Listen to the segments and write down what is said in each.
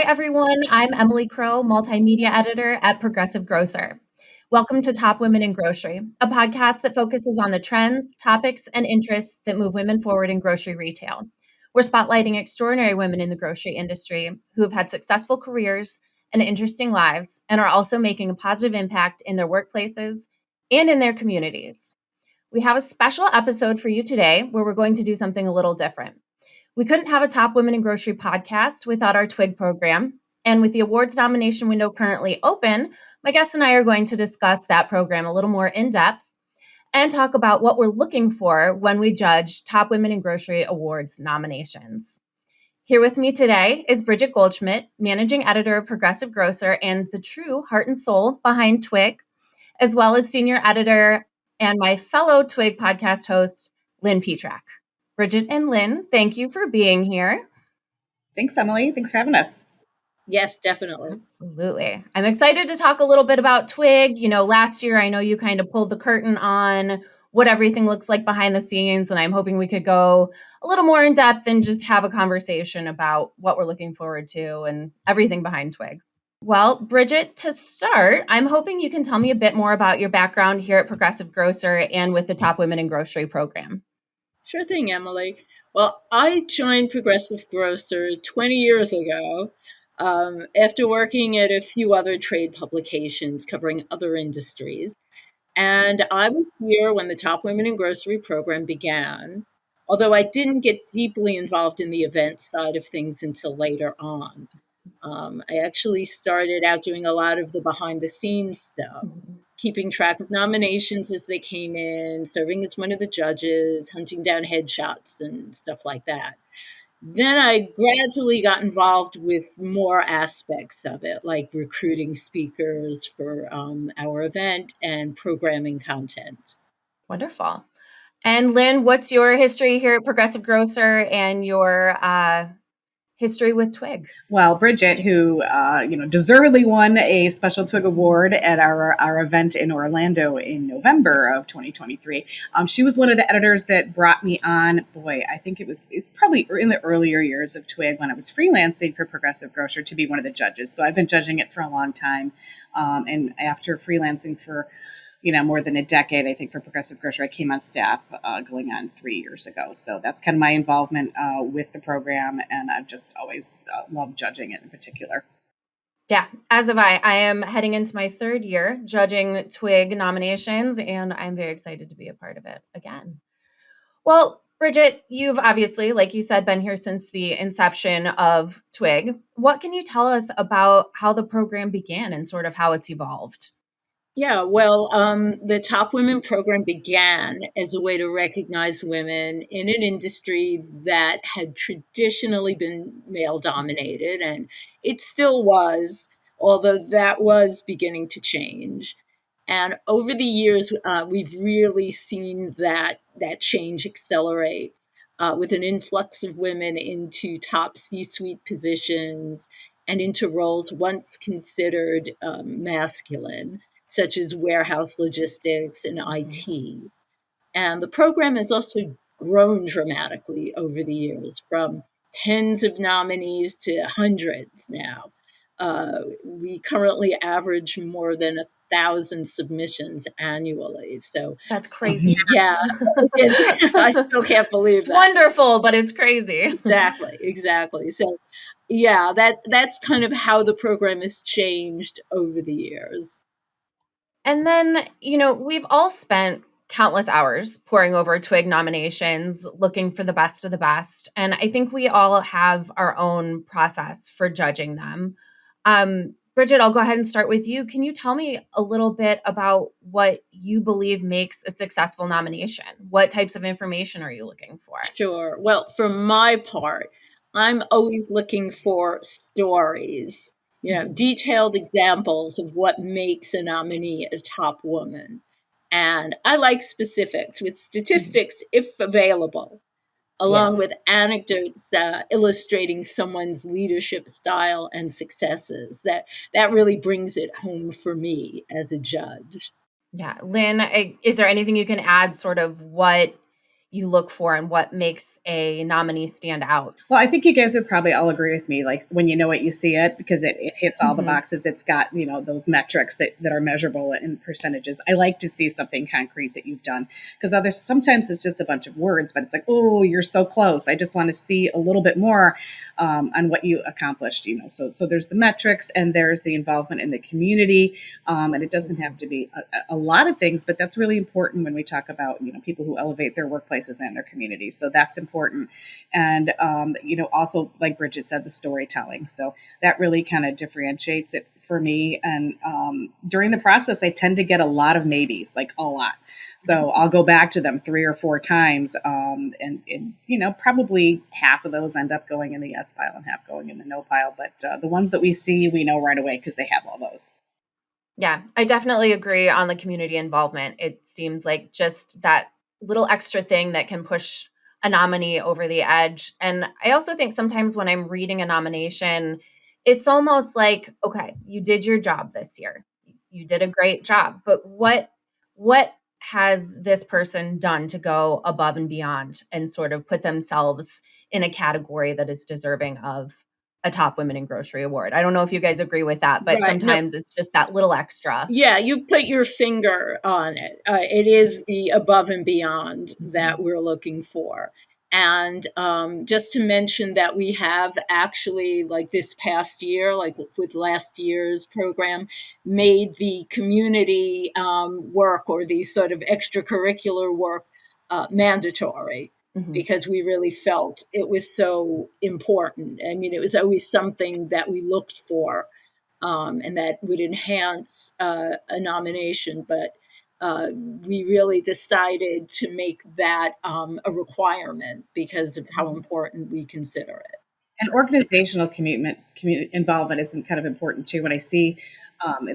everyone. I'm Emily Crow, multimedia editor at Progressive Grocer. Welcome to Top Women in Grocery, a podcast that focuses on the trends, topics, and interests that move women forward in grocery retail. We're spotlighting extraordinary women in the grocery industry who have had successful careers and interesting lives and are also making a positive impact in their workplaces and in their communities. We have a special episode for you today where we're going to do something a little different. We couldn't have a Top Women in Grocery podcast without our TWIG program. And with the awards nomination window currently open, my guest and I are going to discuss that program a little more in depth and talk about what we're looking for when we judge Top Women in Grocery Awards nominations. Here with me today is Bridget Goldschmidt, managing editor of Progressive Grocer and the true heart and soul behind TWIG, as well as senior editor and my fellow TWIG podcast host, Lynn Petrak. Bridget and Lynn, thank you for being here. Thanks, Emily. Thanks for having us. Yes, definitely. Absolutely. I'm excited to talk a little bit about TWIG. Last year, I know you kind of pulled the curtain on what everything looks like behind the scenes, and I'm hoping we could go a little more in depth and just have a conversation about what we're looking forward to and everything behind TWIG. Well, Bridget, to start, I'm hoping you can tell me a bit more about your background here at Progressive Grocer and with the Top Women in Grocery program. Sure thing, Emily. Well, I joined Progressive Grocer 20 years ago after working at a few other trade publications covering other industries. And I was here when the Top Women in Grocery program began, although I didn't get deeply involved in the event side of things until later on. I actually started out doing a lot of the behind-the-scenes stuff, keeping track of nominations as they came in, serving as one of the judges, hunting down headshots and stuff like that. Then I gradually got involved with more aspects of it, like recruiting speakers for our event and programming content. Wonderful. And Lynn, what's your history here at Progressive Grocer and your history with TWIG? Well, Bridget, who deservedly won a special TWIG award at our event in Orlando in November of 2023. She was one of the editors that brought me on. Boy, I think it was probably in the earlier years of TWIG when I was freelancing for Progressive Grocer to be one of the judges. So I've been judging it for a long time, and after freelancing for more than a decade, I think, for Progressive Grocer, I came on staff going on 3 years ago. So that's kind of my involvement with the program. And I've just always loved judging it in particular. Yeah, as have I. I am heading into my third year judging TWIG nominations, and I'm very excited to be a part of it again. Well, Bridget, you've obviously, like you said, been here since the inception of TWIG. What can you tell us about how the program began and sort of how it's evolved? Yeah, well, the Top Women program began as a way to recognize women in an industry that had traditionally been male-dominated, and it still was, although that was beginning to change. And over the years, we've really seen that change accelerate with an influx of women into top C-suite positions and into roles once considered masculine, such as warehouse logistics and IT. And the program has also grown dramatically over the years, from tens of nominees to hundreds now. We currently average more than 1,000 submissions annually. So that's crazy. Yeah, I still can't believe it's that. Wonderful, but it's crazy. Exactly. So yeah, that's kind of how the program has changed over the years. And then, we've all spent countless hours poring over TWIG nominations, looking for the best of the best. And I think we all have our own process for judging them. Bridget, I'll go ahead and start with you. Can you tell me a little bit about what you believe makes a successful nomination? What types of information are you looking for? Sure. Well, for my part, I'm always looking for stories, detailed examples of what makes a nominee a top woman. And I like specifics with statistics, if available, along with anecdotes illustrating someone's leadership style and successes. That really brings it home for me as a judge. Yeah. Lynn, is there anything you can add sort of what you look for and what makes a nominee stand out? Well, I think you guys would probably all agree with me. Like when you know it, you see it, because it hits all the boxes. It's got, those metrics that are measurable in percentages. I like to see something concrete that you've done, because others, sometimes it's just a bunch of words, but it's like, oh, you're so close. I just want to see a little bit more on what you accomplished, So there's the metrics and there's the involvement in the community. And it doesn't have to be a lot of things, but that's really important when we talk about, people who elevate their workplaces and their communities. So that's important. And, also, like Bridget said, the storytelling. So that really kind of differentiates it for me. And during the process, I tend to get a lot of maybes, like a lot. So I'll go back to them 3 or 4 times. And probably half of those end up going in the yes pile and half going in the no pile. But the ones that we see, we know right away because they have all those. Yeah, I definitely agree on the community involvement. It seems like just that little extra thing that can push a nominee over the edge. And I also think sometimes when I'm reading a nomination, it's almost like, okay, you did your job this year. You did a great job, but what has this person done to go above and beyond and sort of put themselves in a category that is deserving of a Top Women in Grocery award? I don't know if you guys agree with that, but Right. No. sometimes it's just that little extra. Yeah, you've put your finger on it. It is the above and beyond that we're looking for. And just to mention that we have actually, like this past year, like with last year's program, made the community work or the sort of extracurricular work mandatory, because we really felt it was so important. I mean, it was always something that we looked for. And that would enhance a nomination. But we really decided to make that a requirement because of how important we consider it. And organizational community involvement is kind of important too. When I see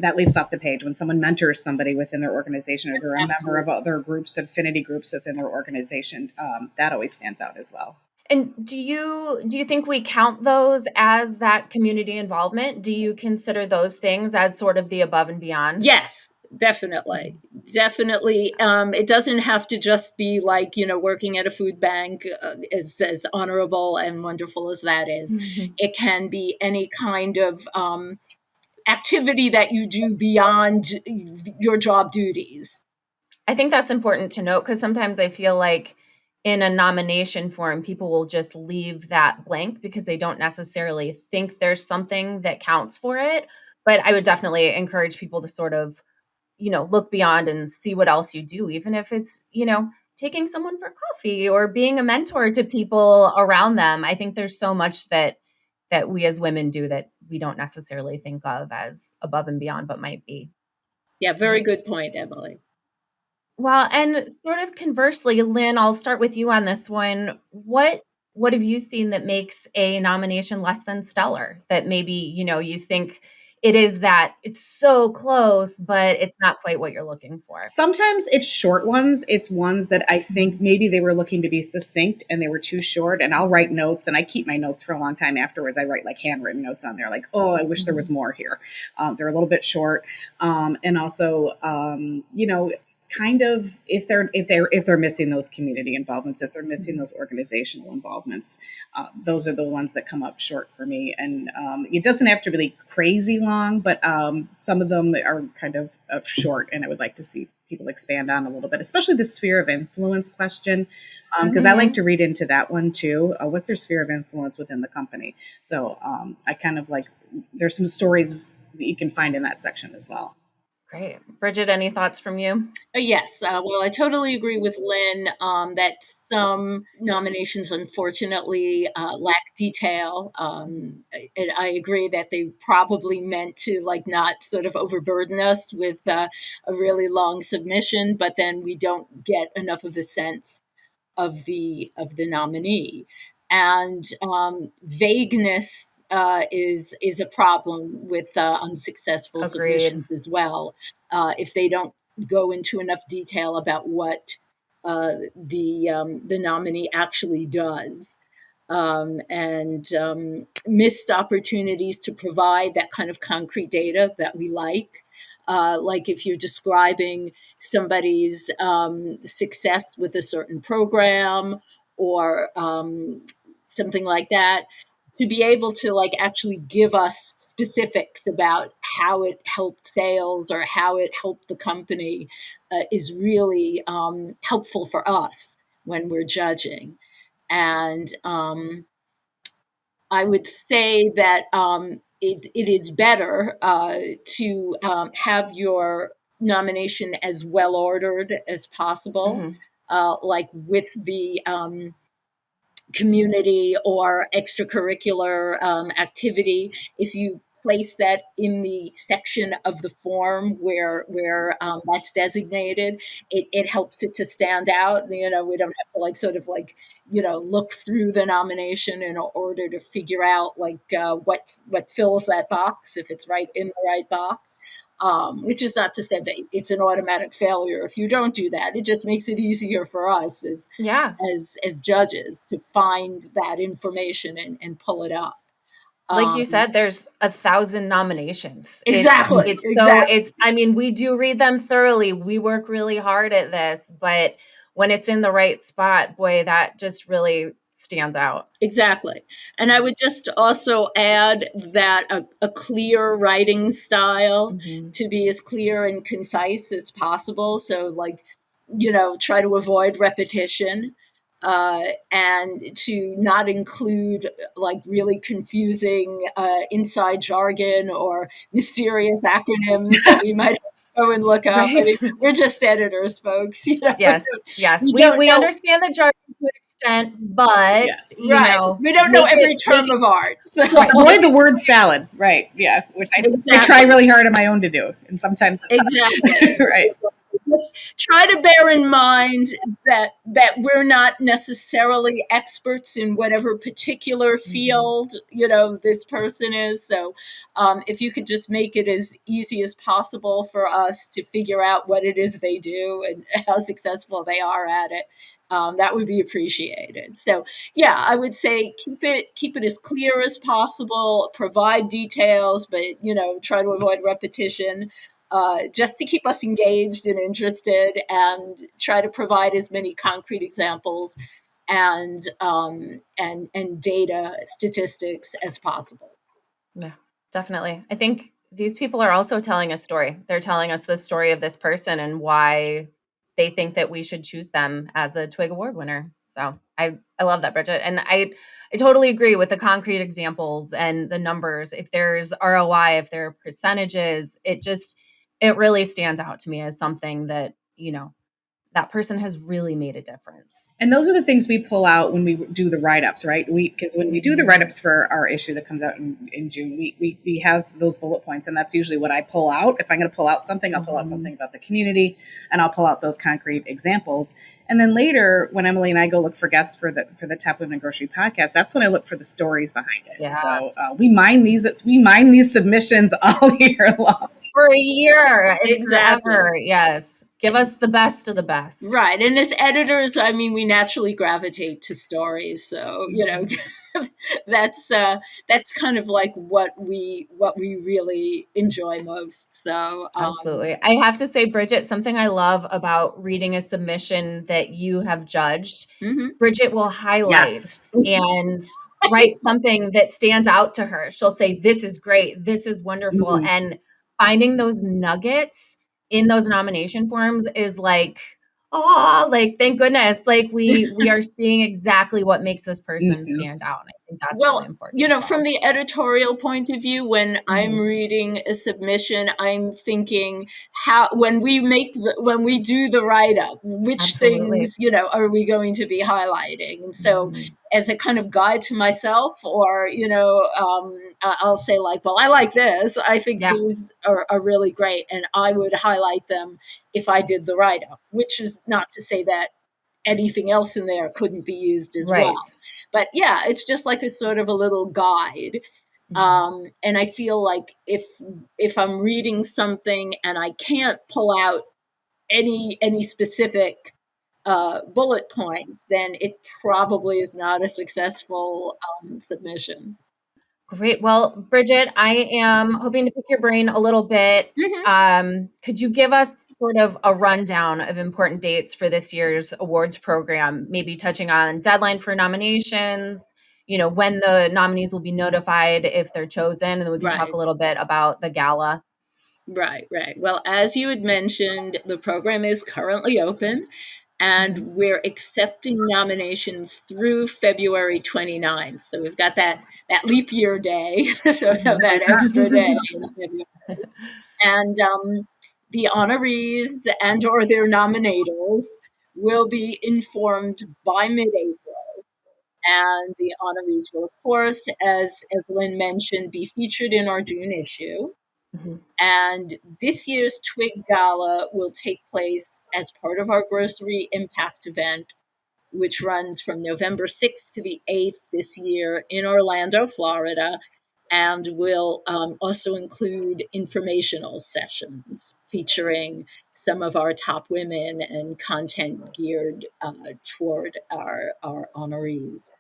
that leaps off the page, when someone mentors somebody within their organization, or they're a member of other groups, affinity groups within their organization, that always stands out as well. And do you think we count those as that community involvement? Do you consider those things as sort of the above and beyond? Yes, definitely. Definitely. It doesn't have to just be like, working at a food bank, as honorable and wonderful as that is. It can be any kind of activity that you do beyond your job duties. I think that's important to note, because sometimes I feel like in a nomination form, people will just leave that blank because they don't necessarily think there's something that counts for it. But I would definitely encourage people to sort of, look beyond and see what else you do, even if it's, taking someone for coffee or being a mentor to people around them. I think there's so much that we as women do that we don't necessarily think of as above and beyond, but might be. Yeah, very good point, Emily. Well, and sort of conversely, Lynn, I'll start with you on this one. What have you seen that makes a nomination less than stellar? That maybe, you think it is that it's so close, but it's not quite what you're looking for. Sometimes it's short ones. It's ones that I think maybe they were looking to be succinct and they were too short. And I'll write notes, and I keep my notes for a long time afterwards. I write like handwritten notes on there, like, oh, I wish there was more here. They're a little bit short. And also, kind of if they're missing those community involvements, if they're missing those organizational involvements, those are the ones that come up short for me. And it doesn't have to be crazy long, but some of them are kind of short, and I would like to see people expand on a little bit, especially the sphere of influence question, because I like to read into that one too. What's their sphere of influence within the company? So I kind of like, there's some stories that you can find in that section as well. Great. Bridget, any thoughts from you? Yes. Well, I totally agree with Lynn that some nominations, unfortunately, lack detail. And I agree that they probably meant to not sort of overburden us with a really long submission, but then we don't get enough of a sense of the nominee. And vagueness is a problem with unsuccessful submissions as well. If they don't go into enough detail about what the nominee actually does, and missed opportunities to provide that kind of concrete data that we like. like if you're describing somebody's success with a certain program or something like that, to be able to like actually give us specifics about how it helped sales or how it helped the company is really helpful for us when we're judging. And I would say that it is better to have your nomination as well ordered as possible, like with the community or extracurricular activity. If you place that in the section of the form where that's designated, it helps it to stand out. We don't have to like sort of like look through the nomination in order to figure out like what fills that box if it's right in the right box. Which is not to say that it's an automatic failure if you don't do that. It just makes it easier for us as judges to find that information and pull it up. Like you said, there's 1,000 nominations. Exactly. I mean, we do read them thoroughly. We work really hard at this, but when it's in the right spot, boy, that just really stands out. Exactly. And I would just also add that a clear writing style to be as clear and concise as possible. So like, try to avoid repetition. And to not include like really confusing inside jargon or mysterious acronyms that we might go and look up. Right. I mean, we're just editors, folks. Yes. We understand the jargon to an extent, but we don't know every term of art. So. Avoid the word salad, right? Yeah, which I try really hard on my own to do, and sometimes exactly right. Just try to bear in mind that we're not necessarily experts in whatever particular field this person is. So if you could just make it as easy as possible for us to figure out what it is they do and how successful they are at it, that would be appreciated. So yeah, I would say keep it as clear as possible. Provide details, but try to avoid repetition. Just to keep us engaged and interested, and try to provide as many concrete examples and data statistics as possible. Yeah, definitely. I think these people are also telling a story. They're telling us the story of this person and why they think that we should choose them as a TWIG award winner. So I love that, Bridget. And I totally agree with the concrete examples and the numbers. If there's ROI, if there are percentages, it really stands out to me as something that, that person has really made a difference. And those are the things we pull out when we do the write-ups, right? Because when we do the write-ups for our issue that comes out in June, we have those bullet points, and that's usually what I pull out. If I'm going to pull out something, I'll pull out something about the community, and I'll pull out those concrete examples. And then later, when Emily and I go look for guests for the Top Women in Grocery podcast, that's when I look for the stories behind it. Yeah. So we mine these submissions all year long. For a year, exactly. Forever, yes. Give us the best of the best. Right. And as editors, I mean, we naturally gravitate to stories. So, that's kind of like what we really enjoy most. So absolutely. I have to say, Bridget, something I love about reading a submission that you have judged, Bridget will highlight and write something that stands out to her. She'll say, this is great. This is wonderful. And finding those nuggets in those nomination forms is like, thank goodness. Like we are seeing exactly what makes this person stand out. And I think that's really important. From the editorial point of view, when I'm reading a submission, I'm thinking when we do the write-up, which things, are we going to be highlighting? And so as a kind of guide to myself, or, I'll say like, well, I like this. I think these are really great. And I would highlight them if I did the write-up, which is not to say that anything else in there couldn't be used as well. But yeah, it's just like a sort of a little guide. And I feel like if I'm reading something and I can't pull out any specific bullet points, then it probably is not a successful submission. Great. Well, Bridget, I am hoping to pick your brain a little bit. Could you give us sort of a rundown of important dates for this year's awards program, maybe touching on deadline for nominations, when the nominees will be notified if they're chosen, and then we can talk Right. a little bit about the gala. Right. Well, as you had mentioned, the program is currently open, and we're accepting nominations through February 29th. So we've got that leap year day, so that extra day in February. And the honorees and or their nominators will be informed by mid-April. And the honorees will, of course, as Lynn mentioned, be featured in our June issue. And this year's TWIG Gala will take place as part of our Grocery Impact event, which runs from November 6th to the 8th this year in Orlando, Florida, and will also include informational sessions featuring some of our top women and content geared toward our honorees.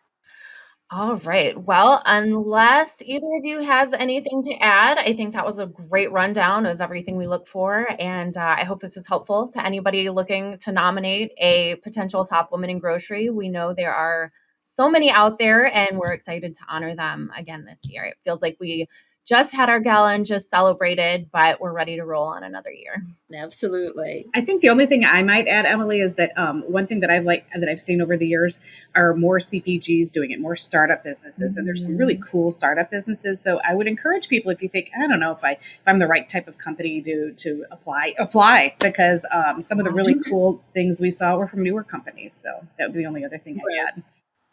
All right. Well, unless either of you has anything to add, I think that was a great rundown of everything we look for. And I hope this is helpful to anybody looking to nominate a potential top woman in grocery. We know there are so many out there, and we're excited to honor them again this year. It feels like we just had our gala and just celebrated, but we're ready to roll on another year. Absolutely. I think the only thing I might add, Emily, is that one thing that I've seen over the years are more CPGs doing it, more startup businesses, and there's some really cool startup businesses. So I would encourage people, if you think, I don't know if I'm the right type of company to apply, because some of the really cool things we saw were from newer companies. So that would be the only other thing I'd add.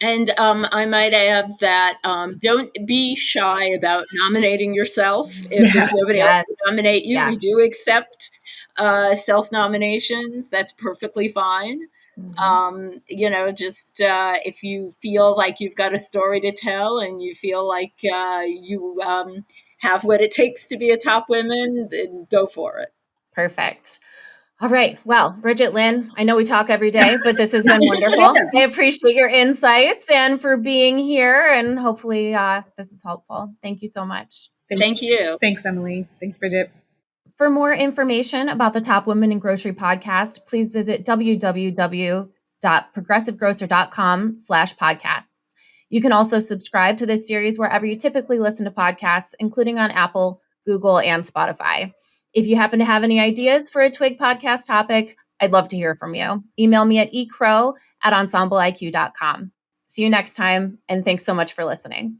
And I might add that don't be shy about nominating yourself. If there's nobody else to nominate you, we do accept self-nominations. That's perfectly fine. Just if you feel like you've got a story to tell and you feel like you have what it takes to be a top woman, then go for it. Perfect. All right. Well, Bridget, Lynn, I know we talk every day, but this has been wonderful. I appreciate your insights and for being here, and hopefully this is helpful. Thank you so much. Thank you. Thanks, Emily. Thanks, Bridget. For more information about the Top Women in Grocery podcast, please visit www.progressivegrocer.com/podcasts. You can also subscribe to this series wherever you typically listen to podcasts, including on Apple, Google, and Spotify. If you happen to have any ideas for a TWIG podcast topic, I'd love to hear from you. Email me at ecrow@ensembleiq.com. See you next time, and thanks so much for listening.